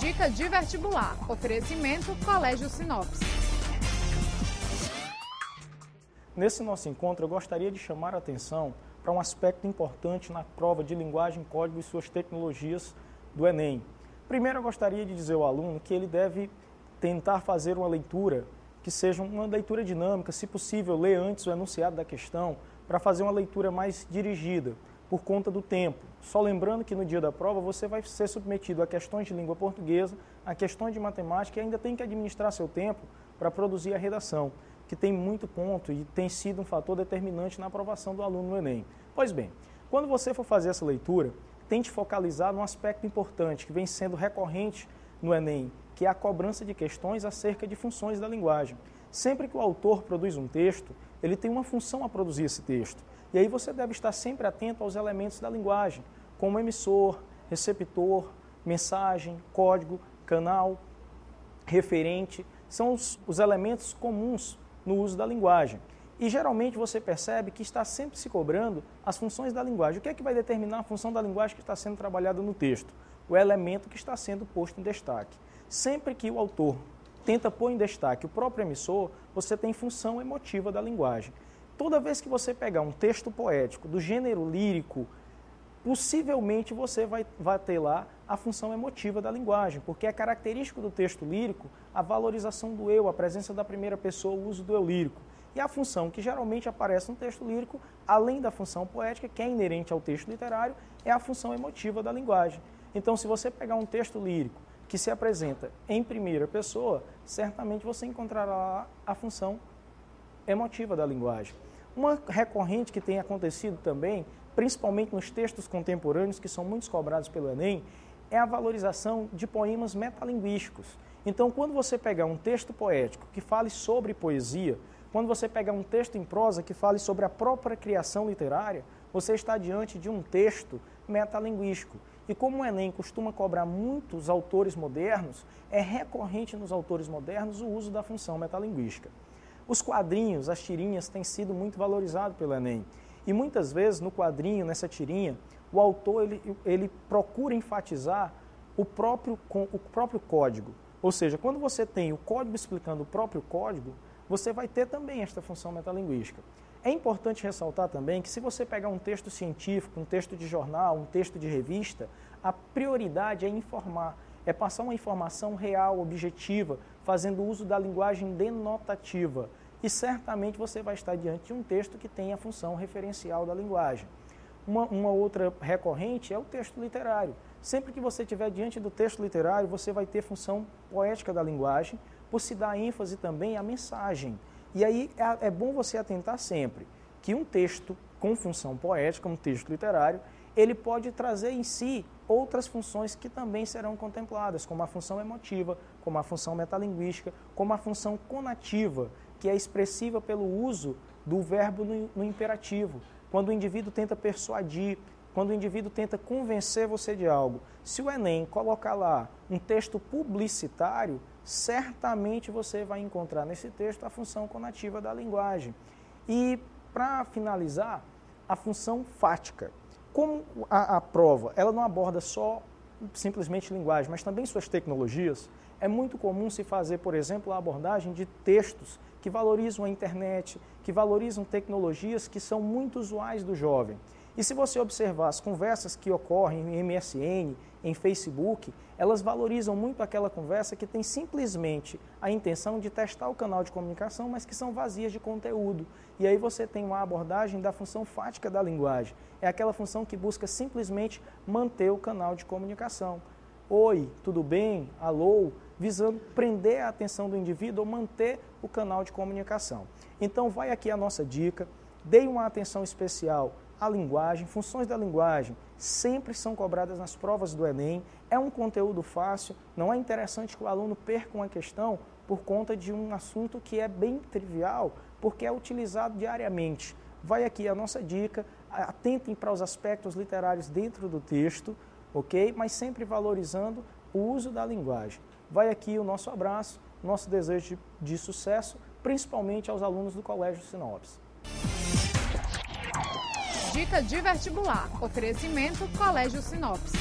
Dica de vestibular. Oferecimento Colégio Sinopes. Nesse nosso encontro, eu gostaria de chamar a atenção para um aspecto importante na prova de linguagem, código e suas tecnologias do Enem. Primeiro, eu gostaria de dizer ao aluno que ele deve tentar fazer uma leitura que seja uma leitura dinâmica, se possível, ler antes o enunciado da questão para fazer uma leitura mais dirigida, por conta do tempo. Só lembrando que no dia da prova você vai ser submetido a questões de língua portuguesa, a questões de matemática e ainda tem que administrar seu tempo para produzir a redação, que tem muito ponto e tem sido um fator determinante na aprovação do aluno no Enem. Pois bem, quando você for fazer essa leitura, tente focalizar num aspecto importante que vem sendo recorrente no Enem, que é a cobrança de questões acerca de funções da linguagem. Sempre que o autor produz um texto, ele tem uma função a produzir esse texto. E aí você deve estar sempre atento aos elementos da linguagem, como emissor, receptor, mensagem, código, canal, referente. São os elementos comuns no uso da linguagem. E geralmente você percebe que está sempre se cobrando as funções da linguagem. O que é que vai determinar a função da linguagem que está sendo trabalhada no texto? O elemento que está sendo posto em destaque. Sempre que o autor tenta pôr em destaque o próprio emissor, você tem função emotiva da linguagem. Toda vez que você pegar um texto poético do gênero lírico, possivelmente você vai ter lá a função emotiva da linguagem, porque é característico do texto lírico a valorização do eu, a presença da primeira pessoa, o uso do eu lírico. E a função que geralmente aparece no texto lírico, além da função poética, que é inerente ao texto literário, é a função emotiva da linguagem. Então, se você pegar um texto lírico que se apresenta em primeira pessoa, certamente você encontrará lá a função emotiva da linguagem. Uma recorrente que tem acontecido também, principalmente nos textos contemporâneos, que são muito cobrados pelo Enem, é a valorização de poemas metalinguísticos. Então, quando você pegar um texto poético que fale sobre poesia, quando você pegar um texto em prosa que fale sobre a própria criação literária, você está diante de um texto metalinguístico. E como o Enem costuma cobrar muitos autores modernos, é recorrente nos autores modernos o uso da função metalinguística. Os quadrinhos, as tirinhas, têm sido muito valorizados pelo Enem. E muitas vezes no quadrinho, nessa tirinha, o autor ele procura enfatizar o próprio código. Ou seja, quando você tem o código explicando o próprio código, você vai ter também esta função metalinguística. É importante ressaltar também que se você pegar um texto científico, um texto de jornal, um texto de revista, a prioridade é informar, é passar uma informação real, objetiva, fazendo uso da linguagem denotativa. E certamente você vai estar diante de um texto que tem a função referencial da linguagem. Uma outra recorrente é o texto literário. Sempre que você estiver diante do texto literário, você vai ter função poética da linguagem, por se dar ênfase também à mensagem. E aí é bom você atentar sempre que um texto com função poética, um texto literário, ele pode trazer em si outras funções que também serão contempladas, como a função emotiva, como a função metalinguística, como a função conativa, que é expressiva pelo uso do verbo no imperativo. Quando o indivíduo tenta persuadir, quando o indivíduo tenta convencer você de algo. Se o Enem colocar lá um texto publicitário, certamente você vai encontrar nesse texto a função conativa da linguagem. E, para finalizar, a função fática. Como a prova ela não aborda só simplesmente linguagem, mas também suas tecnologias, é muito comum se fazer, por exemplo, a abordagem de textos que valorizam a internet, que valorizam tecnologias que são muito usuais do jovem. E se você observar as conversas que ocorrem em MSN, em Facebook, elas valorizam muito aquela conversa que tem simplesmente a intenção de testar o canal de comunicação, mas que são vazias de conteúdo. E aí você tem uma abordagem da função fática da linguagem. É aquela função que busca simplesmente manter o canal de comunicação. Oi, tudo bem? Alô? Visando prender a atenção do indivíduo ou manter o canal de comunicação. Então vai aqui a nossa dica, dê uma atenção especial à linguagem, funções da linguagem sempre são cobradas nas provas do Enem, é um conteúdo fácil, não é interessante que o aluno perca uma questão por conta de um assunto que é bem trivial, porque é utilizado diariamente. Vai aqui a nossa dica, atentem para os aspectos literários dentro do texto, ok? Mas sempre valorizando o uso da linguagem. Vai aqui o nosso abraço, nosso desejo de sucesso, principalmente aos alunos do Colégio Sinopes. Dica de vestibular. Oferecimento Colégio Sinopes.